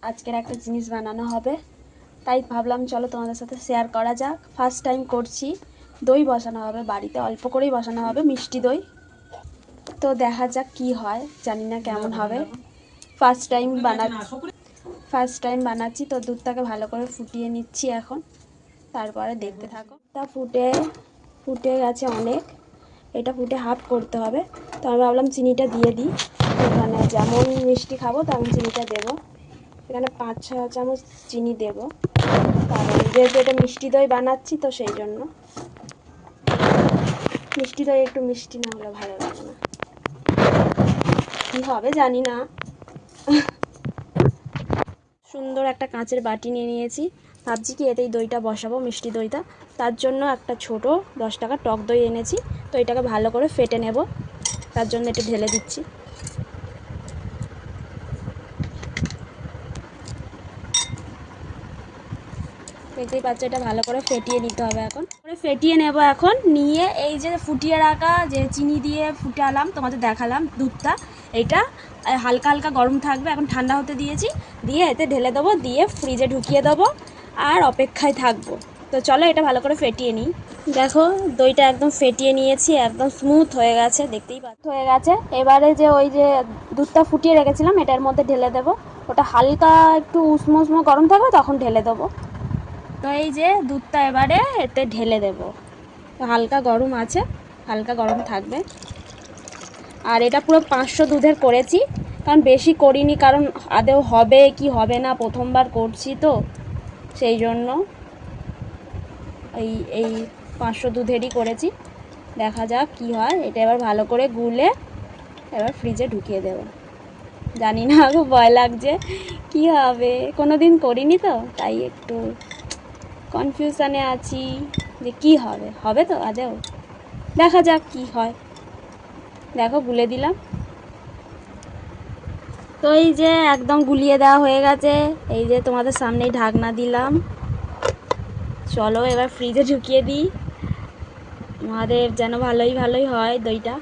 আজকের একটা জিনিস বানানো হবে, তাই ভাবলাম চলো তোমাদের সাথে শেয়ার করা যাক। ফার্স্ট টাইম করছি। দই বসানো হবে বাড়িতে, অল্প করেই বসানো হবে, মিষ্টি দই। তো দেখা যাক কি হয়, জানি না কেমন হবে। ফার্স্ট টাইম বানাচ্ছি, তো দুধটাকে ভালো করে ফুটিয়ে নিচ্ছি এখন। তারপরে দেখতে থাকো। তা ফুটে গেছে অনেক। এটা ফুটে হাফ করতে হবে। তো আমি ভাবলাম চিনিটা দিয়ে দিই। এখানে যেমন মিষ্টি খাবো তেমন চিনিটা দেবো। এখানে 5-6 চামচ চিনি দেবো, কারণ যেহেতু এটা মিষ্টি দই বানাচ্ছি, তো সেই জন্য। মিষ্টি দই একটু মিষ্টি না হলে ভালো লাগে না। কী হবে জানি না। সুন্দর একটা কাঁচের বাটি নিয়ে নিয়েছি। ভাবছি কি এতেই দইটা বসাবো, মিষ্টি দইটা। তার জন্য একটা ছোট 10 টাকার টক দই এনেছি। তো এটাকে ভালো করে ফেটে নেব, তার জন্য এটা ঢেলে দিচ্ছি। দেখতেই পাচ্ছ, এটা ভালো করে ফেটিয়ে নিতে হবে। এখন ফেটিয়ে নেব। এখন নিয়ে এই যে ফুটিয়ে রাখা যে চিনি দিয়ে ফুটালাম, তোমাদের দেখালাম দুধটা, এইটা হালকা হালকা গরম থাকবে। এখন ঠান্ডা হতে দিয়েছি, দিয়ে এতে ঢেলে দেবো, দিয়ে ফ্রিজে ঢুকিয়ে দেবো আর অপেক্ষায় থাকবো। তো চলো এটা ভালো করে ফেটিয়ে নিই। দেখো দইটা একদম ফেটিয়ে নিয়েছি, একদম স্মুথ হয়ে গেছে, দেখতেই পাচ্ছ হয়ে গেছে। এবারে যে ওই যে দুধটা ফুটিয়ে রেখেছিলাম এটার মধ্যে ঢেলে দেবো। ওটা হালকা একটু উষ্ণ উষ্ণ গরম থাকবে, তখন ঢেলে দেবো। তো এই যে দুধটা এবারে এতে ঢেলে দেব। তো হালকা গরম আছে, হালকা গরম থাকবে। আর এটা পুরো 500 দুধের করেছি, কারণ বেশি করিনি, কারণ আদৌ হবে কি হবে না, প্রথমবার করছি তো সেই জন্য এই 500 দুধেরই করেছি। দেখা যাক কি হয়। এটা এবার ভালো করে গুলে এবার ফ্রিজে ঢুকিয়ে দেব। জানি না, খুব ভয় লাগছে কি হবে, কোনো দিন করিনি তো, তাই একটু কনফিউশনে আছি যে কি হবে, হবে তো আদৌ। দেখা যাক কি হয়। দেখো গুলে দিলাম। তো এই যে একদম গুলিয়ে দেওয়া হয়ে গেছে। এই যে তোমাদের সামনেই ঢাকনা দিলাম। চলো এবার ফ্রিজে ঢুকিয়ে দিই, আমাদের যেন ভালোই হয় দইটা।